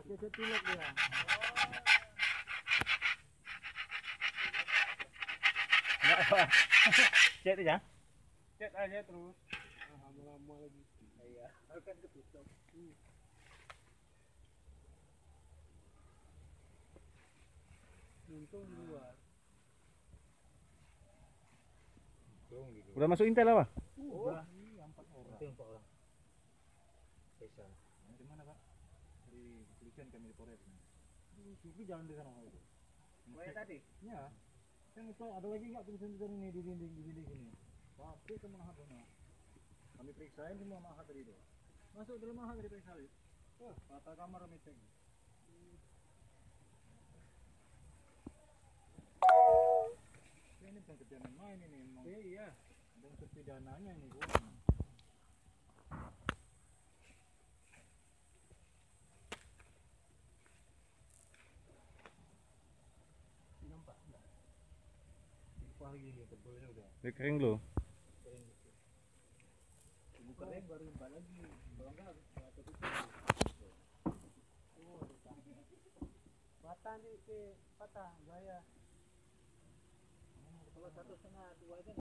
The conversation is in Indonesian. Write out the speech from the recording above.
Cecet pilek dia. Enggak apa. Cet ya. Cet aja terus. Lama-lama lagi. Iya, kan ketutup. Untung di luar. Udah masuk Intel apa? Udah. Iya, 4 orang. Itu 4 orang. Spesial. Di mana, Pak? Di kepolisian kami di Polres. Itu jalan di sana itu. Mulai tadi? Iya. Kan itu ada lagi enggak tulisan-tulisan ini di dinding ini. Pasti ke Mahat sana. Kami periksain semua Mahat tadi itu. Masuk dalam Mahat tadi periksa. Oh, tata kamar kami cek. Ini bukan kerjaan main ini memang. Iya. Ada unsur pidananya ini, Bu. Nampak enggak? Lupa lagi ini tebelnya udah. Ini kering lo. Kering gitu. Tunggu kering baru impan lagi. Kalau enggak harus tutup. Oh, patah nih, patah gaya. Kalau 1,5 2 aja.